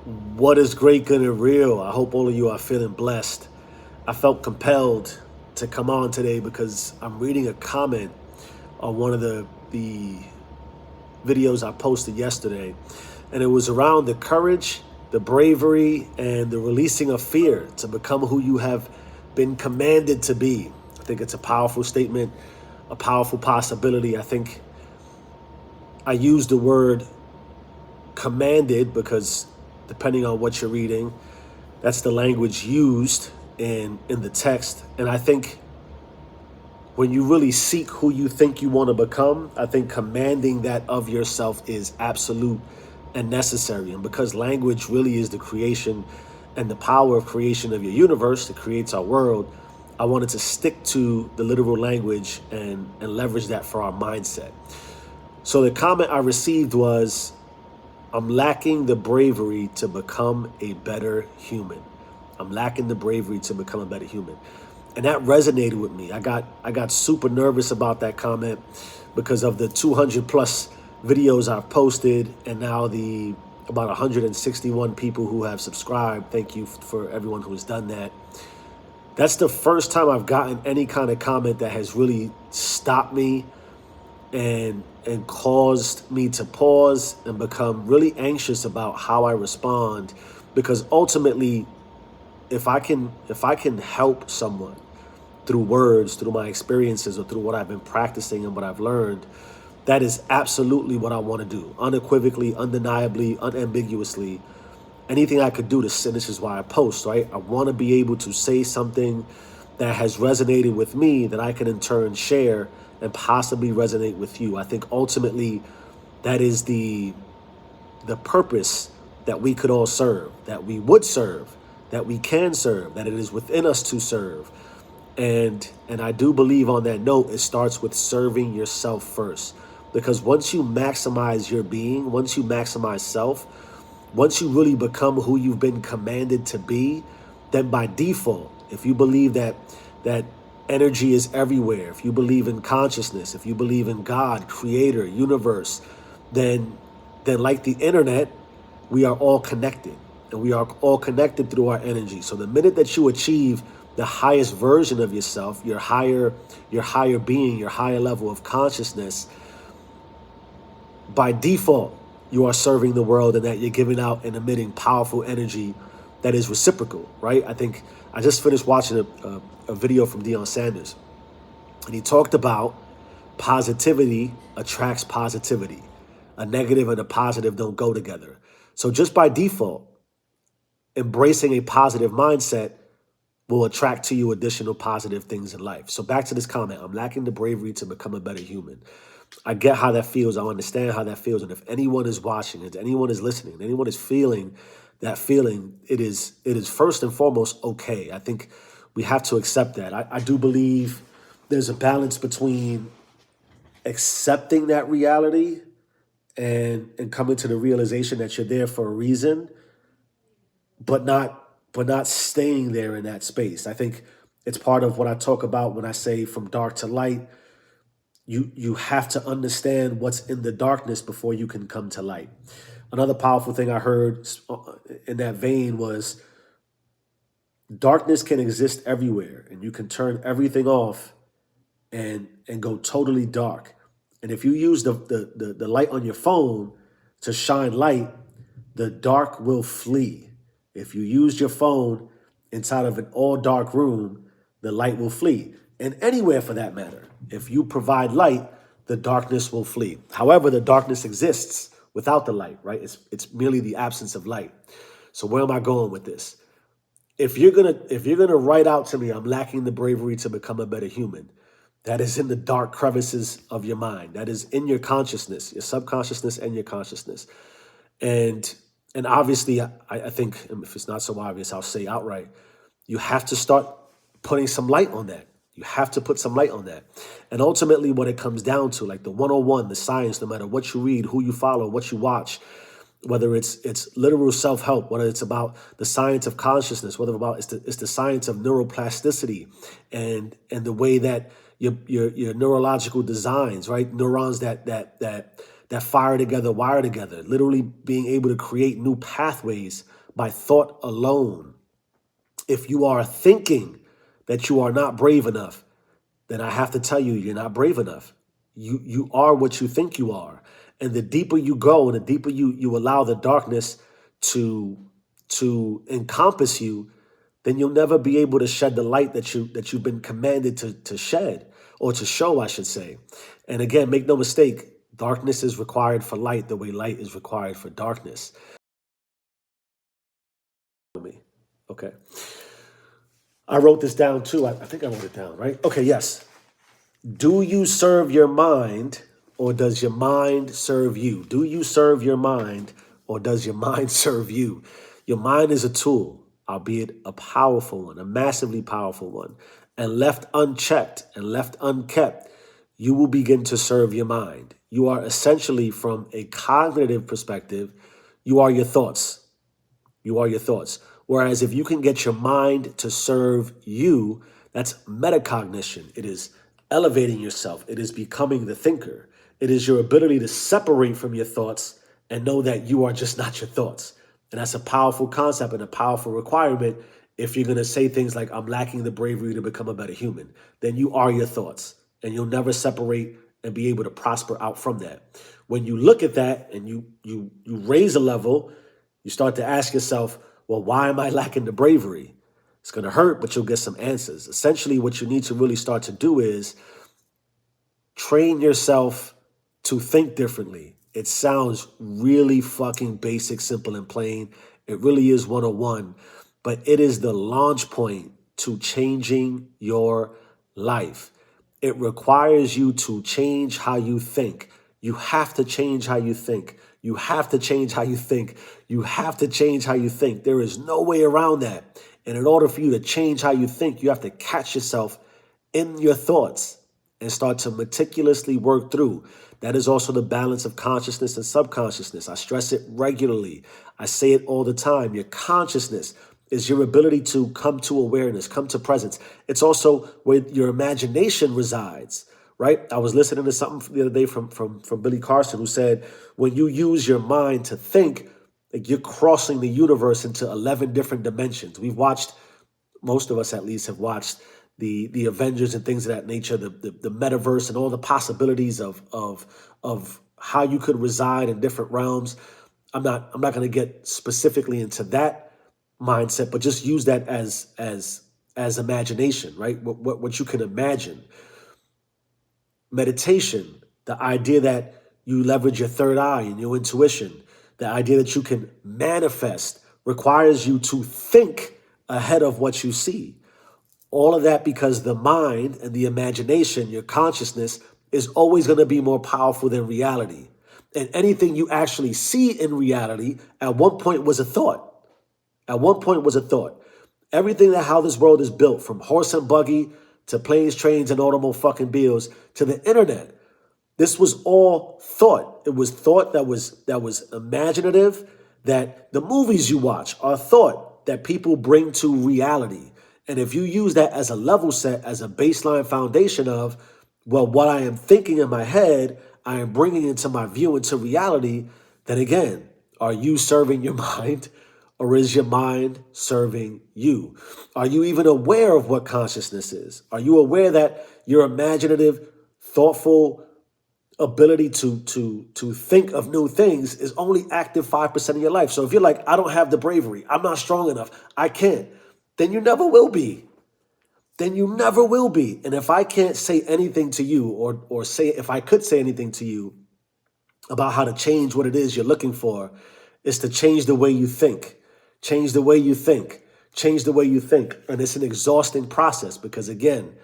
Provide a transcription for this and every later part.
What is great, good, and real? I hope all of you are feeling blessed. I felt compelled to come on today because I'm reading a comment on one of the videos I posted yesterday, and it was around the courage, the bravery, and the releasing of fear to become who you have been commanded to be. I think it's a powerful statement, a powerful possibility. I think I use the word commanded because depending on what you're reading, that's the language used in the text. And I think when you really seek who you think you want to become, I think commanding that of yourself is absolute and necessary. And because language really is the creation and the power of creation of your universe that creates our world, I wanted to stick to the literal language and leverage that for our mindset. So the comment I received was, I'm lacking the bravery to become a better human. I'm lacking the bravery to become a better human. And that resonated with me. I got super nervous about that comment because of the 200 plus videos I've posted, and now the about 161 people who have subscribed. Thank you for everyone who has done that. That's the first time I've gotten any kind of comment that has really stopped me and caused me to pause and become really anxious about how I respond, because ultimately if I can help someone through words, through my experiences, or through what I've been practicing and what I've learned, that is absolutely what I want to do, unequivocally, undeniably, unambiguously. Anything I could do to sin, this is why I post, right? I want to be able to say something that has resonated with me that I can in turn share and possibly resonate with you. I think ultimately that is the purpose that we could all serve, that we would serve, that we can serve, that it is within us to serve. And I do believe on that note, it starts with serving yourself first. Because once you maximize your being, once you maximize self, once you really become who you've been commanded to be, then by default, if you believe that energy is everywhere, if you believe in consciousness, if you believe in God, creator, universe, then like the internet, we are all connected, and we are all connected through our energy. So the minute that you achieve the highest version of yourself, your higher being, your higher level of consciousness, by default, you are serving the world, and that you're giving out and emitting powerful energy that is reciprocal, right? I think I just finished watching a video from Deion Sanders, and he talked about positivity attracts positivity. A negative and a positive don't go together. So just by default, embracing a positive mindset will attract to you additional positive things in life. So back to this comment, I'm lacking the bravery to become a better human. I get how that feels. I understand how that feels. And if anyone is watching, if anyone is listening, if anyone is feeling that feeling, it is first and foremost okay. I think we have to accept that. I do believe there's a balance between accepting that reality and coming to the realization that you're there for a reason, but not staying there in that space. I think it's part of what I talk about when I say from dark to light. You have to understand what's in the darkness before you can come to light. Another powerful thing I heard in that vein was darkness can exist everywhere, and you can turn everything off and go totally dark. And if you use the light on your phone to shine light, the dark will flee. If you use your phone inside of an all dark room, the light will flee. And anywhere for that matter, if you provide light, the darkness will flee. However, the darkness exists without the light, right? It's merely the absence of light. So where am I going with this? If you're gonna write out to me, I'm lacking the bravery to become a better human, that is in the dark crevices of your mind. That is in your consciousness, your subconsciousness and your consciousness. And obviously, I think if it's not so obvious, I'll say outright, you have to start putting some light on that. You have to put some light on that. And ultimately, what it comes down to, like the 101, the science, no matter what you read, who you follow, what you watch, whether it's literal self-help, whether it's about the science of consciousness, whether it's the science of neuroplasticity and the way that your neurological designs, right? Neurons that that fire together, wire together, literally being able to create new pathways by thought alone. If you are thinking that you are not brave enough, then I have to tell you, you're not brave enough. You are what you think you are. And the deeper you go and the deeper you allow the darkness to encompass you, then you'll never be able to shed the light that you've been commanded to shed, or to show, I should say. And again, make no mistake, darkness is required for light the way light is required for darkness. Okay. I wrote this down too. I think I wrote it down, right? Okay, yes. Do you serve your mind, or does your mind serve you? Do you serve your mind, or does your mind serve you? Your mind is a tool, albeit a powerful one, a massively powerful one. And left unchecked and left unkept, you will begin to serve your mind. You are essentially, from a cognitive perspective, you are your thoughts. You are your thoughts. Whereas if you can get your mind to serve you, that's metacognition. It is elevating yourself. It is becoming the thinker. It is your ability to separate from your thoughts and know that you are just not your thoughts. And that's a powerful concept and a powerful requirement. If you're going to say things like, I'm lacking the bravery to become a better human, then you are your thoughts, and you'll never separate and be able to prosper out from that. When you look at that and you raise a level, you start to ask yourself, well, why am I lacking the bravery? It's going to hurt, but you'll get some answers. Essentially, what you need to really start to do is train yourself to think differently. It sounds really fucking basic, simple, and plain. It really is 101, but it is the launch point to changing your life. It requires you to change how you think. You have to change how you think. You have to change how you think. You have to change how you think. There is no way around that. And in order for you to change how you think, you have to catch yourself in your thoughts and start to meticulously work through. That is also the balance of consciousness and subconsciousness. I stress it regularly. I say it all the time. Your consciousness is your ability to come to awareness, come to presence. It's also where your imagination resides, right? I was listening to something the other day from Billy Carson, who said, when you use your mind to think, like, you're crossing the universe into 11 different dimensions. We've watched, most of us at least have watched the Avengers and things of that nature, the metaverse and all the possibilities of how you could reside in different realms. I'm not going to get specifically into that mindset, but just use that as imagination, right? What you can imagine. Meditation, the idea that you leverage your third eye and your intuition, the idea that you can manifest, requires you to think ahead of what you see. All of that because the mind and the imagination, your consciousness, is always going to be more powerful than reality. And anything you actually see in reality at one point was a thought. At one point was a thought. Everything that how this world is built, from horse and buggy to planes, trains, and automobiles to the internet, this was all thought. It was thought that was imaginative, that the movies you watch are thought that people bring to reality. And if you use that as a level set, as a baseline foundation of, well, what I am thinking in my head, I am bringing into my view, into reality, then again, are you serving your mind, or is your mind serving you? Are you even aware of what consciousness is? Are you aware that your imaginative, thoughtful ability to think of new things is only active 5% of your life? So if you're like, I don't have the bravery, I'm not strong enough, I can't, then you never will be. Then you never will be. And if I can't say anything to you, or say, if I could say anything to you about how to change what it is you're looking for, is to change the way you think. Change the way you think. Change the way you think. And it's an exhausting process because, again,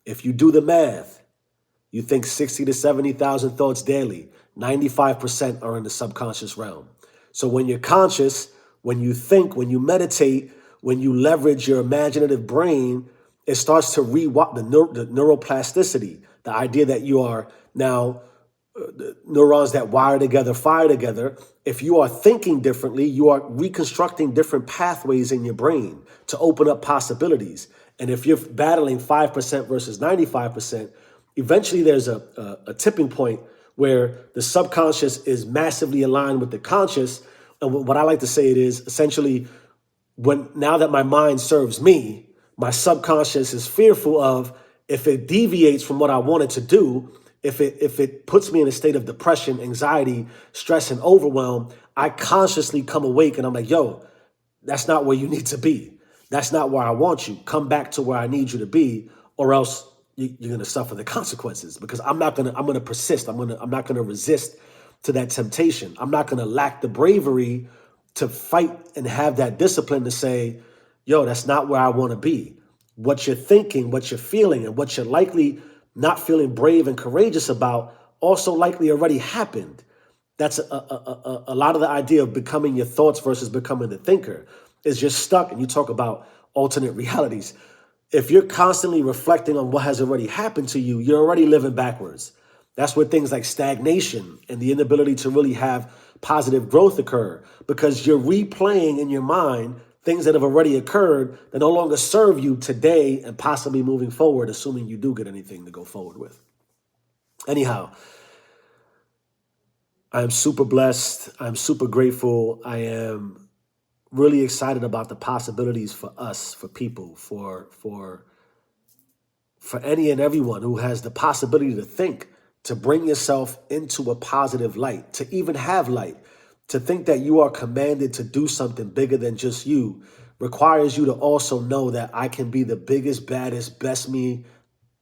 if you do the math, you think 60 to 70,000 thoughts daily. 95% are in the subconscious realm. So when you're conscious, when you think, when you meditate, when you leverage your imaginative brain, it starts to rewire the neuroplasticity, the idea that you are now the neurons that wire together, fire together. If you are thinking differently, you are reconstructing different pathways in your brain to open up possibilities. And if you're battling 5% versus 95%, eventually there's a tipping point where the subconscious is massively aligned with the conscious. And what I like to say it is essentially, when now that my mind serves me, my subconscious is fearful of, if it deviates from what I wanted to do, if it puts me in a state of depression, anxiety, stress, and overwhelm, I consciously come awake and I'm like, yo, that's not where you need to be. That's not where I want you. Come back to where I need you to be, or else you're going to suffer the consequences. Because I'm going to persist. I'm not going to resist to that temptation. I'm not going to lack the bravery to fight and have that discipline to say, yo, that's not where I want to be. What you're thinking, what you're feeling, and what you're likely not feeling brave and courageous about also likely already happened. That's a lot of the idea of becoming your thoughts versus becoming the thinker is you're stuck, and you talk about alternate realities. If you're constantly reflecting on what has already happened to you, you're already living backwards. That's where things like stagnation and the inability to really have positive growth occur, because you're replaying in your mind things that have already occurred that no longer serve you today and possibly moving forward, assuming you do get anything to go forward with. Anyhow, I'm super blessed. I'm super grateful. I am really excited about the possibilities for us, for people, for any and everyone who has the possibility to think, to bring yourself into a positive light, to even have light, to think that you are commanded to do something bigger than just you, requires you to also know that I can be the biggest, baddest, best me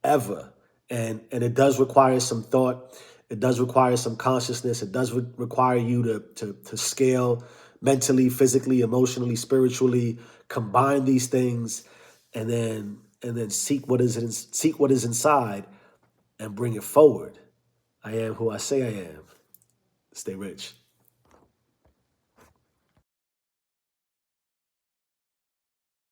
ever. And it does require some thought. It does require some consciousness. It does require you to scale mentally, physically, emotionally, spiritually, combine these things, and then seek what is inside and bring it forward. I am who I say I am. Stay rich.